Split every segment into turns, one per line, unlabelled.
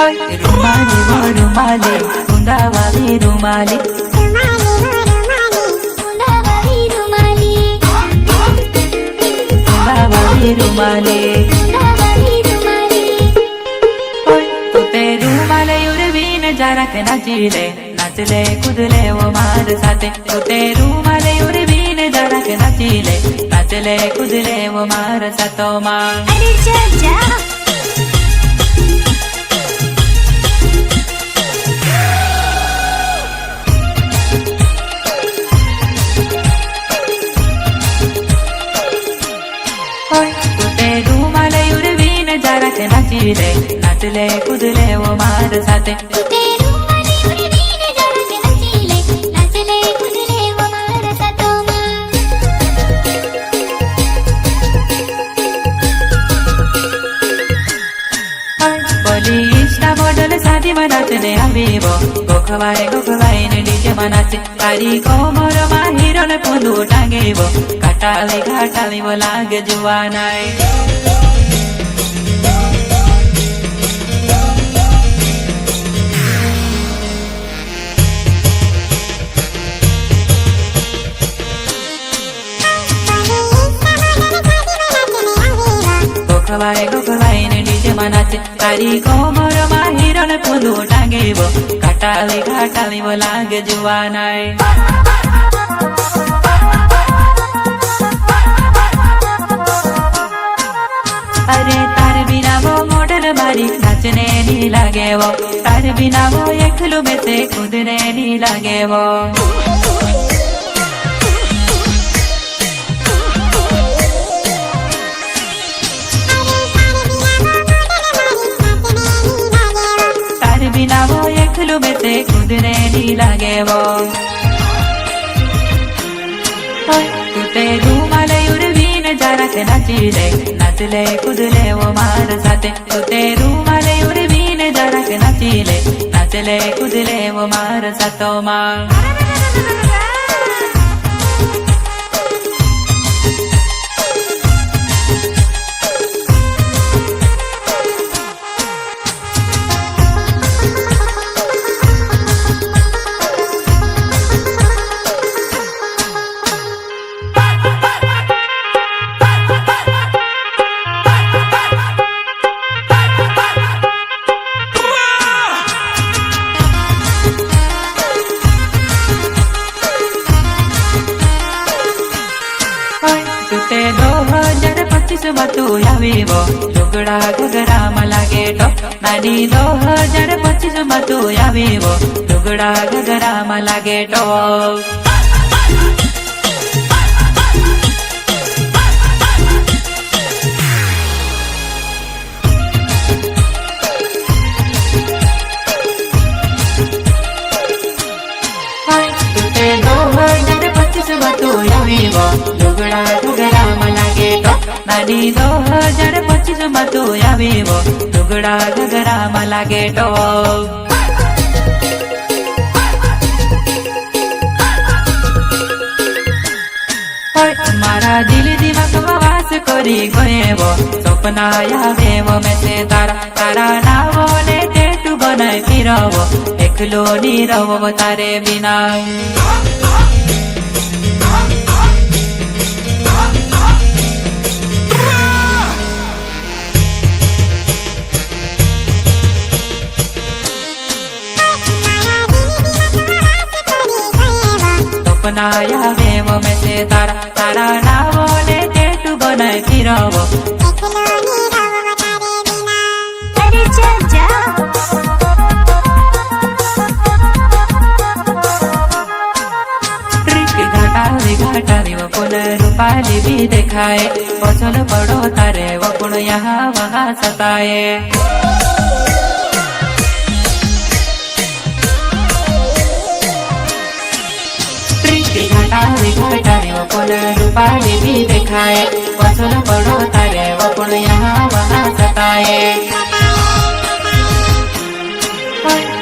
रुमाली वो रुमाली उंडावाली रुमाली उंडावाली रुमाली तू ते रुमाले उड़वीन जरा के नाचले नाचले कूदले वो मार साथे तू ते रुमाले उड़वीन जरा के नाचले नाचले कूदले वो मार साथो मां
अरे जा
नाचले नाचले कूदले वो मार साथे पोलीस ना मॉडल शादी में नाचने आवीबो गोखवाई ने डीजे में नाचे तारी कोमर मा हीरो ने पुंदू टांगेबो घाटावी वो लागे जुवानाई गोखवाई ने डीजे में नाचे तारी कोमर मा हीरो ने पुंदू टांगेबो घाटावी वो लागे जुवानाई अरे तार बिना वो मॉडल मारी नाचने नहीं लागे वो तार बिना वो एकलू में से कूदने नहीं लागे वो बिना वो एकलू में से कूदने नहीं लागे वो तू ते रुमाले उड़वीन जरा के नाचले कूदले वो मार साथे तू ते रुमाले उड़वीन जरा के नाचले कूदले वो मार साथो मां तू आवीबो लुगड़ा घगरा में लागे टॉप नानी 2025 में तू आवीबो लुगड़ा घगरा में लागे टॉप लुगड़ा घगरा में लागे टॉप नानी 2025 में तू आवीबो लुगड़ा घगरा में लागे टॉप मारा दिल दिमाग में वास करी गएबो सपना आवेबो में से तारा नावो ने टेटू बनाए फिरबो एकलो नी रहो तारे बिना सपनाया वेवो में से तारा नावो ने टेटू बनाए फिरबो
अरे जा
ट्रिक घाटावी वो पुन रूपाली भी दिखाए पछल पड़ो तारे वो पुन यहाँ वहाँ सताए घाटावी वो पुन रूपाली भी दिखाए पछल पड़ो तारे वो पुन यहाँ वहाँ सताए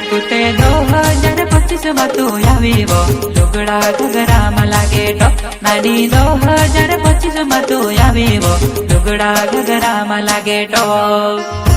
तू ते 2025 में तू आवीबो लुगड़ा घगरा में लागे टॉप नानी 2025 में तू आवीबो लुगड़ा घगरा में लागे टॉप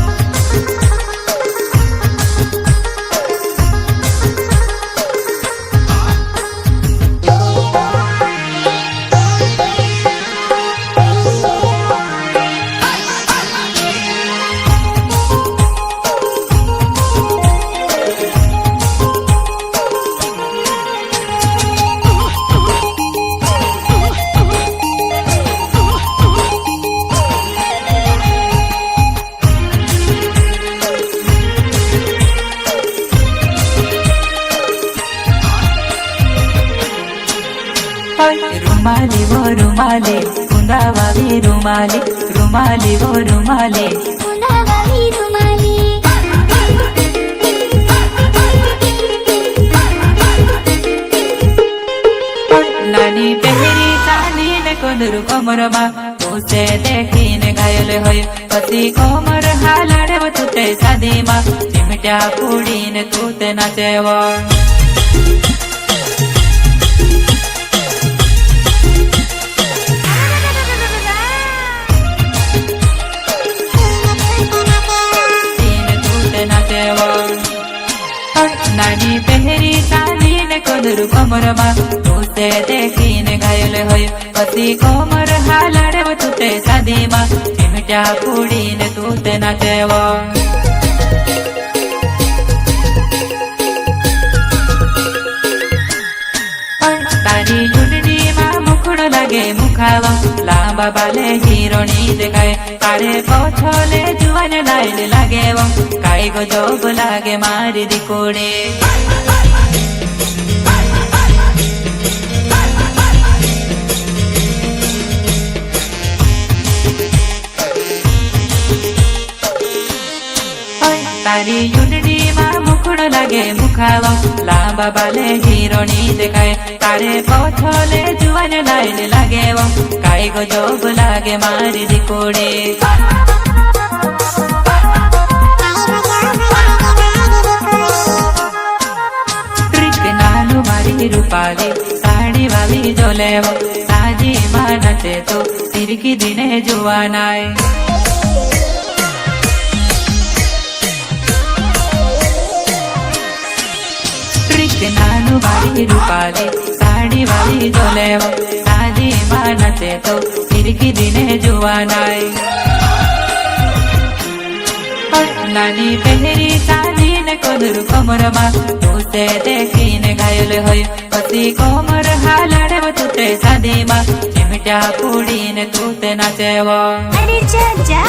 रुमाली गुंदावावी रुमाली रुमाली वो रुमाली
गुंदावावी रुमाली
नानी पहरी चांदी ने कोदरू कमरमा उसे देखीने घायल होय पति कोमर हालाडे व तुते सादीमा चिमट्या पुडीने तूते नाचेव नानी पहरी चांदी ने कोदरू कमरमा उसे देखीने घायल होय पति कोमर हालाडे व तुते सादीमा चिमट्या पुडीने तूते नाचेव तारी चुनडीमां मुखड़ो लागे मुखावा लांबा बाले हिरोणी देखाय काळे पोछोले जुवाने लाइल लागे वो काई गजब लागे मारी दीकोड़े तारी चुनडीमां मुखड़ो लागे मुखावा लांबा बाले हिरोणी देखाय काळे पोछोले जुवाने लाइल लागे वो काई गजब लागे मारी दीकोड़े ट्रिक नानु मारी रूपाली साड़ी वावी जोलेव साजी मां नचे तो तिरकी दिने जुवानाय नानु वाली रूपाली साड़ी वाली जोलेव साजी मां नचे तो तिरकी दिने जुवानाय नानी पहरी चांदी ने कोदरू कमरमा उसे देखीने घायल होय पति कोमर हालाडे व तुते सादीमा चिमट्या पुडीने तूते नाचेव
अरे जा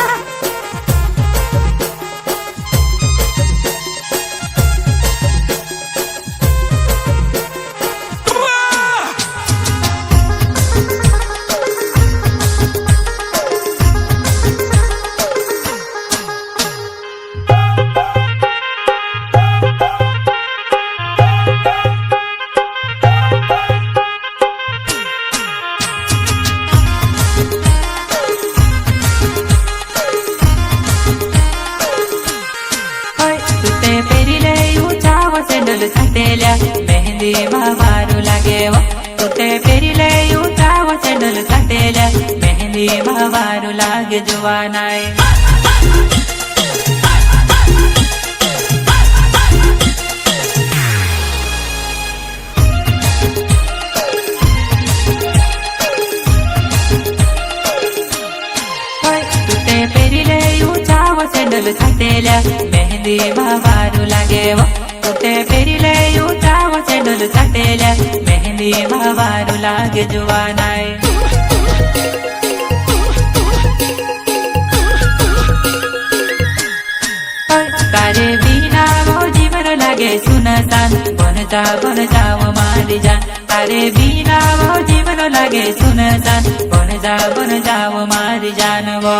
सटेल्या मेहंदी मारू लागे वो तुते पेरिले उठाव चंडल सटेल्या मेहंदी मारू लागे जुवानाय तुते पेरिले उठाव चंडल सटेल्या मेहंदी मारू लागे वो तुते पेरिले उठाव चंडल सटेल्या मेहंदी मारू लागे जुवानाय तारे बिना वो जीवन लागे सुनसान बन जाव मारी जान तारे बिना वो जीवन लागे सुनसान बन जाव मारी जान वो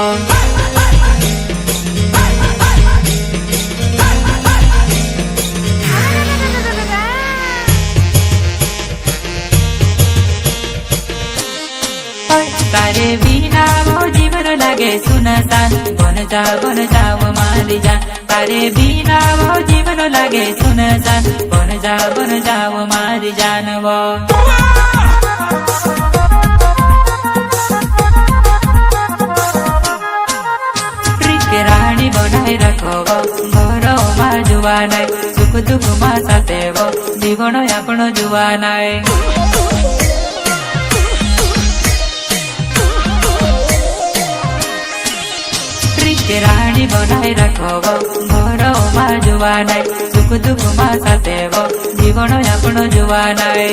तारे बिना वो जीवन लागे सुनसान बन जाव मारी जान तारे बिना वो जीवन लागे सुनसान बन जाव मारी जान वो ट्रिक रानी बनाई रखो वो घरो मा जुवानाय सुख दुख मा साथे वो जीवन आपनो जुवानाय रानी बनाई रखो वो घरो मा जुवानाय सुख दुख मा साथे वो जीवन आपनो जुवानाय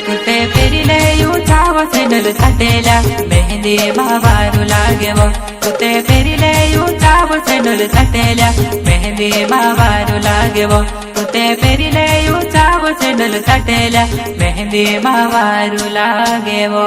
तुते पेरिले उठाव चंडल सटेल्या मेहंदी मारू लागे वो तुते पेरिले उठाव चंडल सटेल्या मेहंदी मारू लागे वो तुते पेरिले उठाव
સેન્ડલ સાટેલા મહેંદી માં વારું લાગે વો